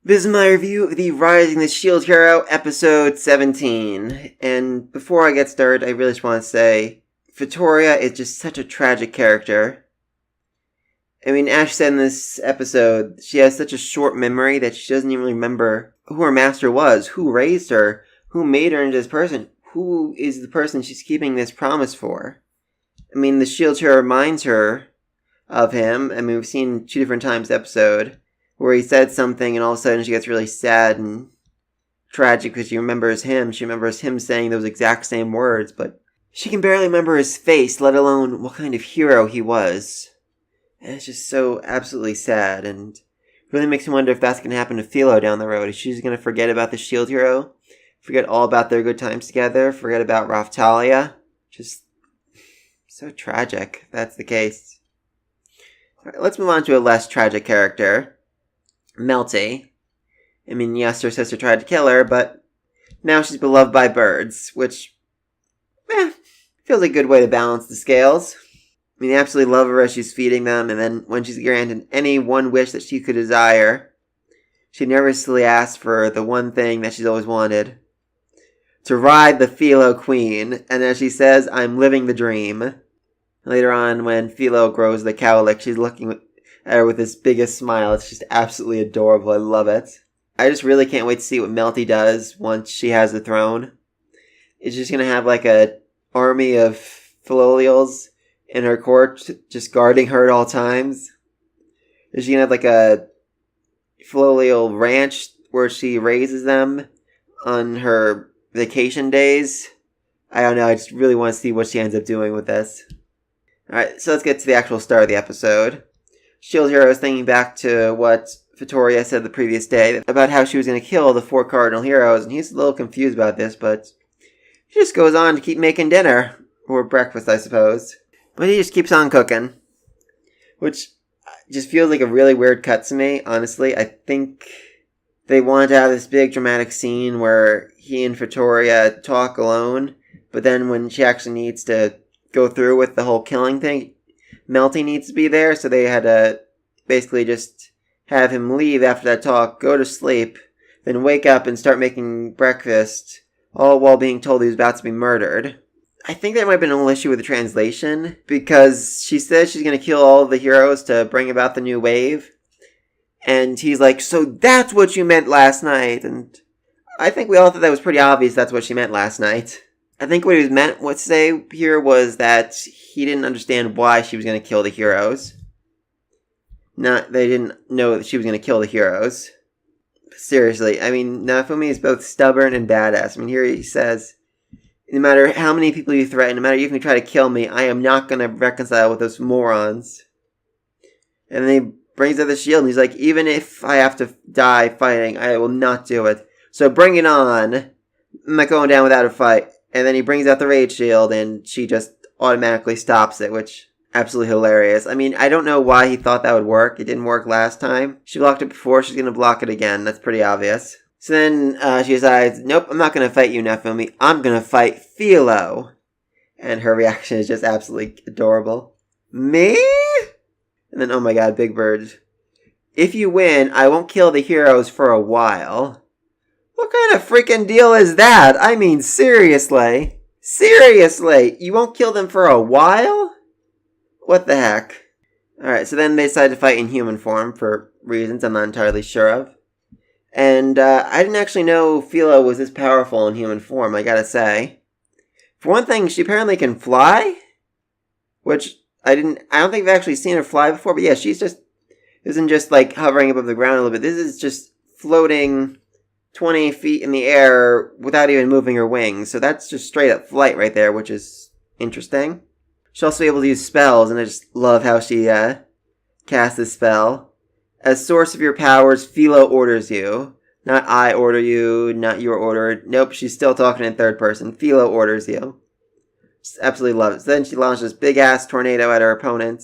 This is my review of the Rising the Shield Hero episode 17. And before I get started, I really just want to say, Victoria is just such a tragic character. I mean, Ash said in this episode, she has such a short memory that she doesn't even remember who her master was, who raised her, who made her into this person, who is the person she's keeping this promise for. I mean, the Shield Hero reminds her of him. I mean, we've seen 2 different times the episode where he said something and all of a sudden she gets really sad and tragic because she remembers him. She remembers him saying those exact same words, but she can barely remember his face, let alone what kind of hero he was. And it's just so absolutely sad, and really makes me wonder if that's going to happen to Philo down the road. Is she just going to forget about the Shield Hero? Forget all about their good times together? Forget about Raphtalia? Just so tragic if that's the case. All right, let's move on to a less tragic character. Melty. I mean, yes, her sister tried to kill her, but now she's beloved by birds, which, feels like a good way to balance the scales. I mean, they absolutely love her as she's feeding them, and then when she's granted any one wish that she could desire, she nervously asks for the one thing that she's always wanted. To ride the Philo Queen, and as she says, I'm living the dream. Later on, when Philo grows the cowlick, she's looking at her with this biggest smile. It's just absolutely adorable. I love it. I just really can't wait to see what Melty does once she has the throne. Is she's gonna have like a army of Philolials in her court just guarding her at all times? Is she gonna have like a Philolial ranch where she raises them on her vacation days? I don't know. I just really want to see what she ends up doing with this. Alright, so let's get to the actual start of the episode. Shield Hero is thinking back to what Victoria said the previous day about how she was going to kill the 4 cardinal heroes, and he's a little confused about this, but he just goes on to keep making dinner, or breakfast, I suppose. But he just keeps on cooking, which just feels like a really weird cut to me, honestly. I think they wanted to have this big dramatic scene where he and Victoria talk alone, but then when she actually needs to go through with the whole killing thing, Melty needs to be there, so they had to basically just have him leave after that talk, go to sleep, then wake up and start making breakfast, all while being told he was about to be murdered. I think there might have been a little issue with the translation, because she says she's going to kill all of the heroes to bring about the new wave, and he's like, so that's what you meant last night, and I think we all thought that was pretty obvious that's what she meant last night. I think what he was meant to say here was that he didn't understand why she was going to kill the heroes. They didn't know that she was going to kill the heroes. But seriously, I mean, Naofumi is both stubborn and badass. I mean, here he says, no matter how many people you threaten, no matter if you try to kill me, I am not going to reconcile with those morons. And then he brings out the shield and he's like, even if I have to die fighting, I will not do it. So bring it on. I'm not going down without a fight. And then he brings out the Rage Shield, and she just automatically stops it, which absolutely hilarious. I mean, I don't know why he thought that would work. It didn't work last time. She blocked it before, she's going to block it again. That's pretty obvious. So then she decides, nope, I'm not going to fight you, Naofumi. I'm going to fight Philo. And her reaction is just absolutely adorable. Me? And then, oh my god, Big Bird. If you win, I won't kill the heroes for a while. What kind of freaking deal is that? I mean, seriously? Seriously? You won't kill them for a while? What the heck? Alright, so then they decide to fight in human form for reasons I'm not entirely sure of. And I didn't actually know Philo was this powerful in human form, I gotta say. For one thing, she apparently can fly? Which I don't think I've actually seen her fly before, but yeah, she's just isn't just like hovering above the ground a little bit. This is just floating 20 feet in the air without even moving her wings. So that's just straight up flight right there, which is interesting. She's also able to use spells, and I just love how she casts this spell. As source of your powers, Philo orders you. Not I order you, not you are ordered. Nope, she's still talking in third person. Philo orders you. Just absolutely love it. So then she launches this big-ass tornado at her opponent,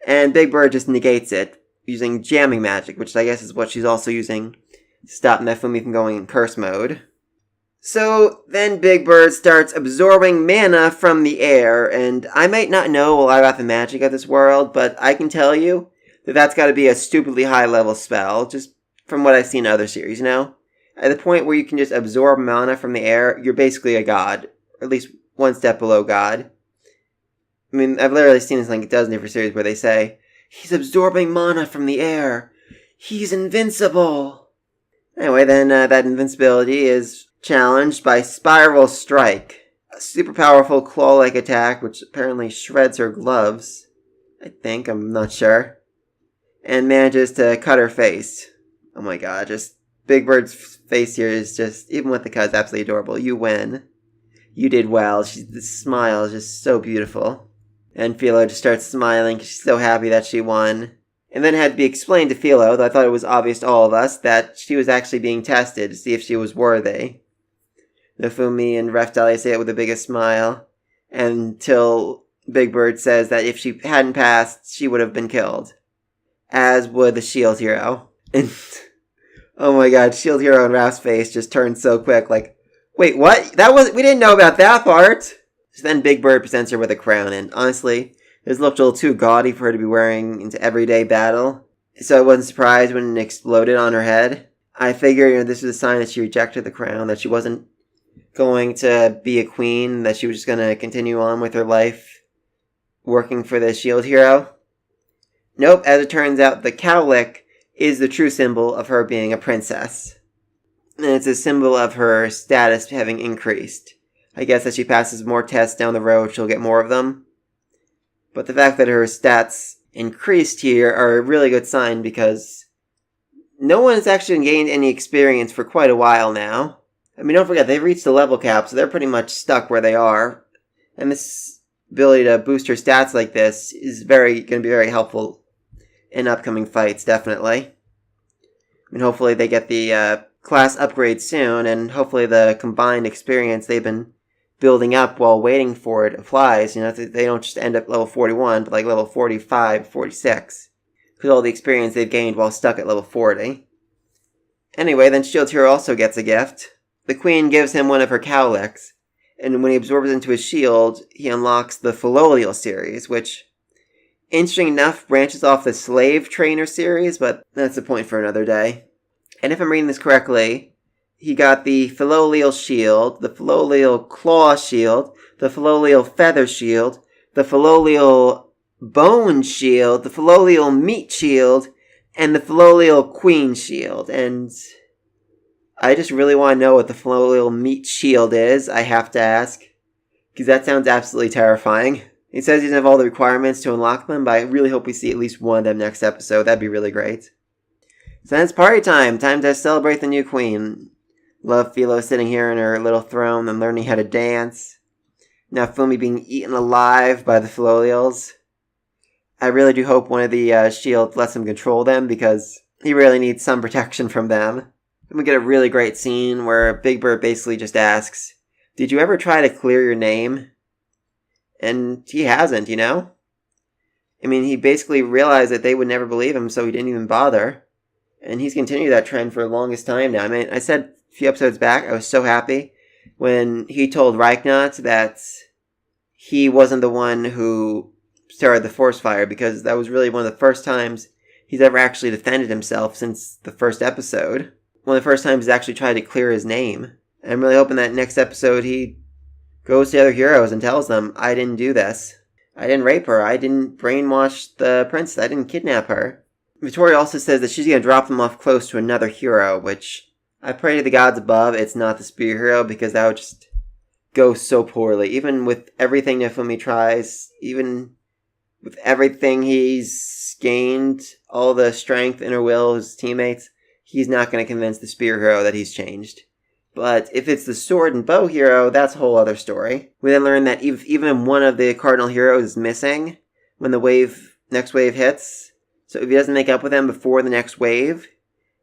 and Big Bird just negates it using jamming magic, which I guess is what she's also using stop Naofumi from going in curse mode. So then Big Bird starts absorbing mana from the air, and I might not know a lot about the magic of this world, but I can tell you that that's got to be a stupidly high level spell, just from what I've seen in other series, At the point where you can just absorb mana from the air, you're basically a god. Or at least one step below god. I mean, I've literally seen this like a dozen different series where they say, he's absorbing mana from the air. He's invincible. Anyway, then that invincibility is challenged by Spiral Strike. A super powerful claw-like attack which apparently shreds her gloves. I think, I'm not sure. And manages to cut her face. Oh my god, just Big Bird's face here is just, even with the cut, is absolutely adorable. You win. You did well. The smile is just so beautiful. And Philo just starts smiling because she's so happy that she won. And then it had to be explained to Philo, though I thought it was obvious to all of us, that she was actually being tested to see if she was worthy. Nofumi and Raftalia say it with the biggest smile, until Big Bird says that if she hadn't passed, she would have been killed. As would the Shield Hero. And, oh my god, Shield Hero and Raf's face just turned so quick, like, wait, what? We didn't know about that part! So then Big Bird presents her with a crown, and honestly, it looked a little too gaudy for her to be wearing into everyday battle. So I wasn't surprised when it exploded on her head. I figured, this was a sign that she rejected the crown, that she wasn't going to be a queen, that she was just going to continue on with her life working for the Shield Hero. Nope, as it turns out, the cowlick is the true symbol of her being a princess. And it's a symbol of her status having increased. I guess as she passes more tests down the road, she'll get more of them. But the fact that her stats increased here are a really good sign because no one has actually gained any experience for quite a while now. I mean, don't forget, they've reached the level cap, so they're pretty much stuck where they are. And this ability to boost her stats like this is going to be very helpful in upcoming fights, definitely. I mean, hopefully they get the class upgrade soon, and hopefully the combined experience they've been building up while waiting for it applies. They don't just end up level 41, but like level 45, 46. Because all the experience they've gained while stuck at level 40. Anyway, then Shield Hero also gets a gift. The Queen gives him one of her cowlicks, and when he absorbs into his shield, he unlocks the Philolial series, which, interesting enough, branches off the Slave Trainer series, but that's a point for another day. And if I'm reading this correctly, he got the Philolial Shield, the Philolial Claw Shield, the Philolial Feather Shield, the Philolial Bone Shield, the Philolial Meat Shield, and the Philolial Queen Shield. And I just really want to know what the Philolial Meat Shield is, I have to ask. Because that sounds absolutely terrifying. He says he doesn't have all the requirements to unlock them, but I really hope we see at least one of them next episode. That'd be really great. So then it's party time. Time to celebrate the new queen. Love Philo sitting here in her little throne and learning how to dance. Now Fumi being eaten alive by the Philolials. I really do hope one of the shields lets him control them, because he really needs some protection from them. And we get a really great scene where Big Bird basically just asks, did you ever try to clear your name? And he hasn't, I mean, he basically realized that they would never believe him, so he didn't even bother. And he's continued that trend for the longest time now. I mean, I said a few episodes back, I was so happy when he told Reichnot that he wasn't the one who started the force fire, because that was really one of the first times he's ever actually defended himself since the first episode. One of the first times he's actually tried to clear his name. And I'm really hoping that next episode he goes to the other heroes and tells them, I didn't do this. I didn't rape her. I didn't brainwash the princess. I didn't kidnap her. Victoria also says that she's going to drop them off close to another hero, which I pray to the gods above it's not the Spear Hero, because that would just go so poorly. Even with everything Nofumi tries, even with everything he's gained, all the strength, inner will, his teammates, he's not going to convince the Spear Hero that he's changed. But if it's the Sword and Bow Hero, that's a whole other story. We then learn that even one of the Cardinal Heroes is missing when the next wave hits. So if he doesn't make up with them before the next wave,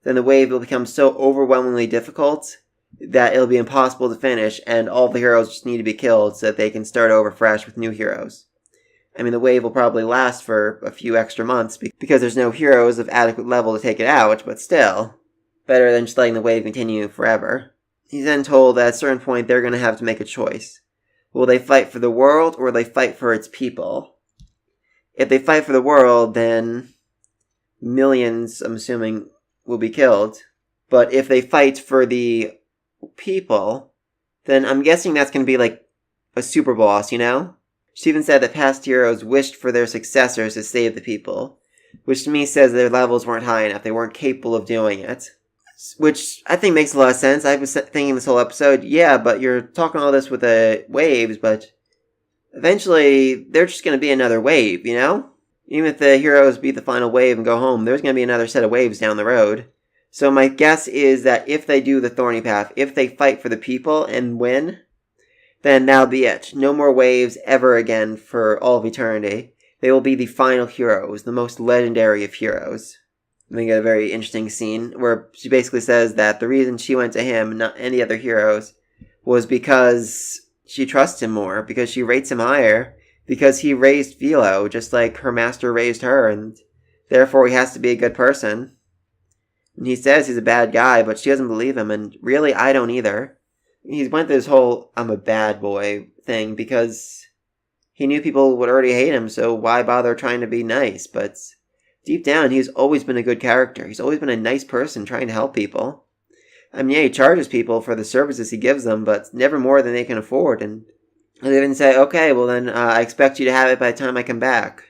then the wave will become so overwhelmingly difficult that it'll be impossible to finish, and all the heroes just need to be killed so that they can start over fresh with new heroes. I mean, the wave will probably last for a few extra months because there's no heroes of adequate level to take it out, but still, better than just letting the wave continue forever. He's then told that at a certain point they're going to have to make a choice. Will they fight for the world, or will they fight for its people? If they fight for the world, then millions, I'm assuming, will be killed. But if they fight for the people, then I'm guessing that's going to be like a super boss, you know? She even said that past heroes wished for their successors to save the people, which to me says their levels weren't high enough. They weren't capable of doing it. Which I think makes a lot of sense. I was thinking this whole episode, yeah, but you're talking all this with the waves, but eventually they're just going to be another wave, you know? Even if the heroes beat the final wave and go home, there's going to be another set of waves down the road. So my guess is that if they do the Thorny Path, if they fight for the people and win, then that'll be it. No more waves ever again for all of eternity. They will be the final heroes, the most legendary of heroes. I think a very interesting scene where she basically says that the reason she went to him, not any other heroes, was because she trusts him more, because she rates him higher, because he raised Philo, just like her master raised her, and therefore he has to be a good person. And he says he's a bad guy, but she doesn't believe him, and really, I don't either. He went through this whole I'm a bad boy thing because he knew people would already hate him, so why bother trying to be nice? But deep down, he's always been a good character. He's always been a nice person trying to help people. I mean, yeah, he charges people for the services he gives them, but never more than they can afford, and they even say, okay, well then, I expect you to have it by the time I come back.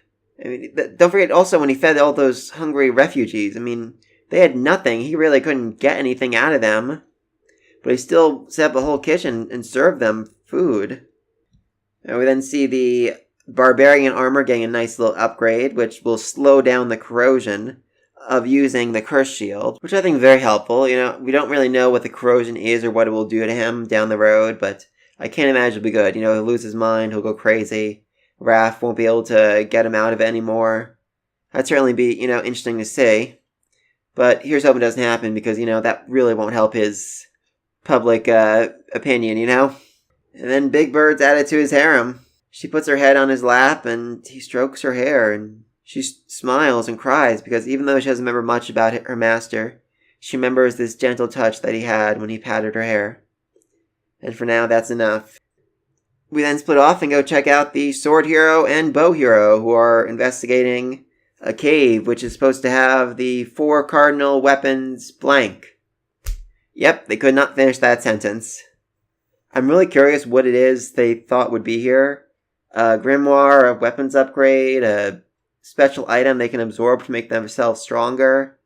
I mean, don't forget also when he fed all those hungry refugees, I mean, they had nothing. He really couldn't get anything out of them. But he still set up a whole kitchen and served them food. And we then see the barbarian armor getting a nice little upgrade, which will slow down the corrosion of using the curse shield, which I think is very helpful. You know, we don't really know what the corrosion is or what it will do to him down the road, but I can't imagine it'll be good. You know, he'll lose his mind, he'll go crazy. Raph won't be able to get him out of it anymore. That'd certainly be, you know, interesting to see. But here's hoping it doesn't happen because, you know, that really won't help his public opinion, you know? And then Big Bird's added to his harem. She puts her head on his lap and he strokes her hair and she smiles and cries because even though she doesn't remember much about her master, she remembers this gentle touch that he had when he patted her hair. And for now, that's enough. We then split off and go check out the Sword Hero and Bow Hero, who are investigating a cave which is supposed to have the 4 cardinal weapons blank. Yep, they could not finish that sentence. I'm really curious what it is they thought would be here. A grimoire, a weapons upgrade, a special item they can absorb to make themselves stronger.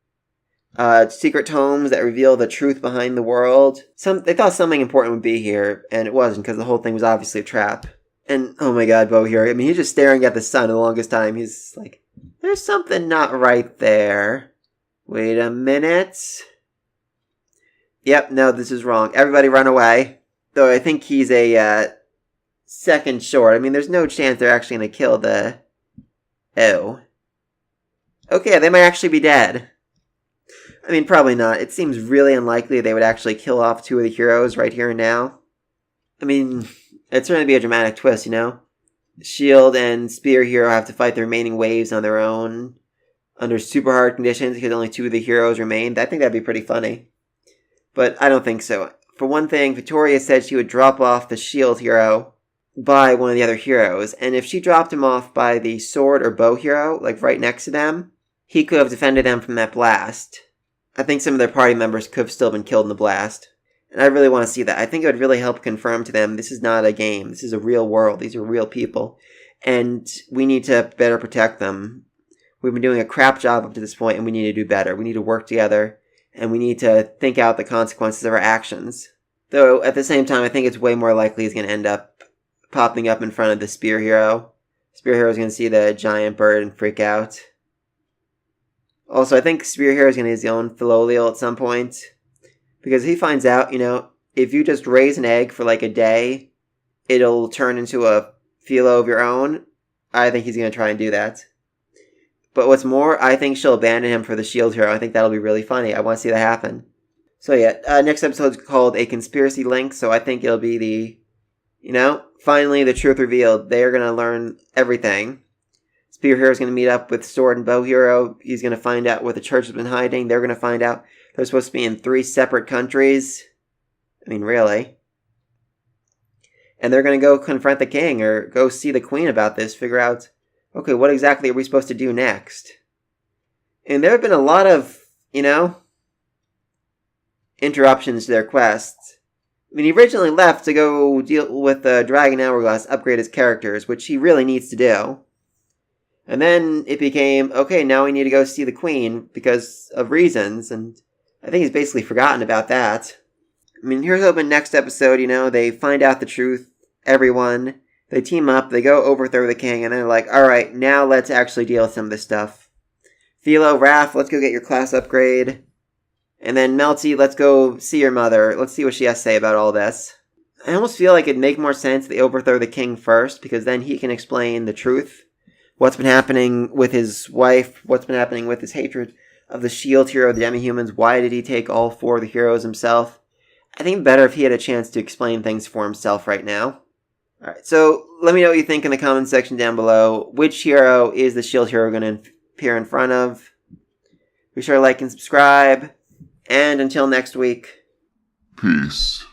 Secret tomes that reveal the truth behind the world. They thought something important would be here, and it wasn't, because the whole thing was obviously a trap. And, oh my god, Bow Hero, I mean, he's just staring at the sun the longest time. He's like, there's something not right there. Wait a minute. Yep, no, this is wrong. Everybody run away. Though I think he's a, second short. I mean, there's no chance they're actually going to kill the... Oh. Okay, they might actually be dead. I mean, probably not. It seems really unlikely they would actually kill off 2 of the heroes right here and now. I mean, it'd certainly be a dramatic twist, you know? Shield and Spear Hero have to fight the remaining waves on their own under super hard conditions because only 2 of the heroes remain. I think that'd be pretty funny. But I don't think so. For one thing, Victoria said she would drop off the Shield Hero by one of the other heroes. And if she dropped him off by the Sword or Bow Hero, like right next to them, he could have defended them from that blast. I think some of their party members could have still been killed in the blast. And I really want to see that. I think it would really help confirm to them this is not a game. This is a real world. These are real people. And we need to better protect them. We've been doing a crap job up to this point, and we need to do better. We need to work together, and we need to think out the consequences of our actions. Though, at the same time, I think it's way more likely he's going to end up popping up in front of the Spear Hero. Spear Hero is going to see the giant bird and freak out. Also, I think Spear Hero is going to use his own Philolial at some point. Because he finds out, you know, if you just raise an egg for like a day, it'll turn into a Philo of your own. I think he's going to try and do that. But what's more, I think she'll abandon him for the Shield Hero. I think that'll be really funny. I want to see that happen. So yeah, next episode's called A Conspiracy Link, so I think it'll be the, you know, finally the truth revealed. They are going to learn everything. Spear Hero is going to meet up with Sword and Bow Hero. He's going to find out where the church has been hiding. They're going to find out they're supposed to be in 3 separate countries. I mean, really. And they're going to go confront the king or go see the queen about this, figure out, okay, what exactly are we supposed to do next? And there have been a lot of, you know, interruptions to their quests. I mean, he originally left to go deal with the Dragon Hourglass, upgrade his characters, which he really needs to do. And then it became, okay, now we need to go see the Queen because of reasons, and I think he's basically forgotten about that. I mean, here's hoping next episode, they find out the truth, everyone, they team up, they go overthrow the king, and they're like, alright, now let's actually deal with some of this stuff. Philo, Raph, let's go get your class upgrade. And then Melty, let's go see your mother. Let's see what she has to say about all this. I almost feel like it'd make more sense they overthrow the king first, because then he can explain the truth. What's been happening with his wife, what's been happening with his hatred of the shield hero, the demi-humans, why did he take all 4 of the heroes himself? I think better if he had a chance to explain things for himself right now. Alright, so let me know what you think in the comment section down below. Which hero is the shield hero going to appear in front of? Be sure to like and subscribe. And until next week. Peace.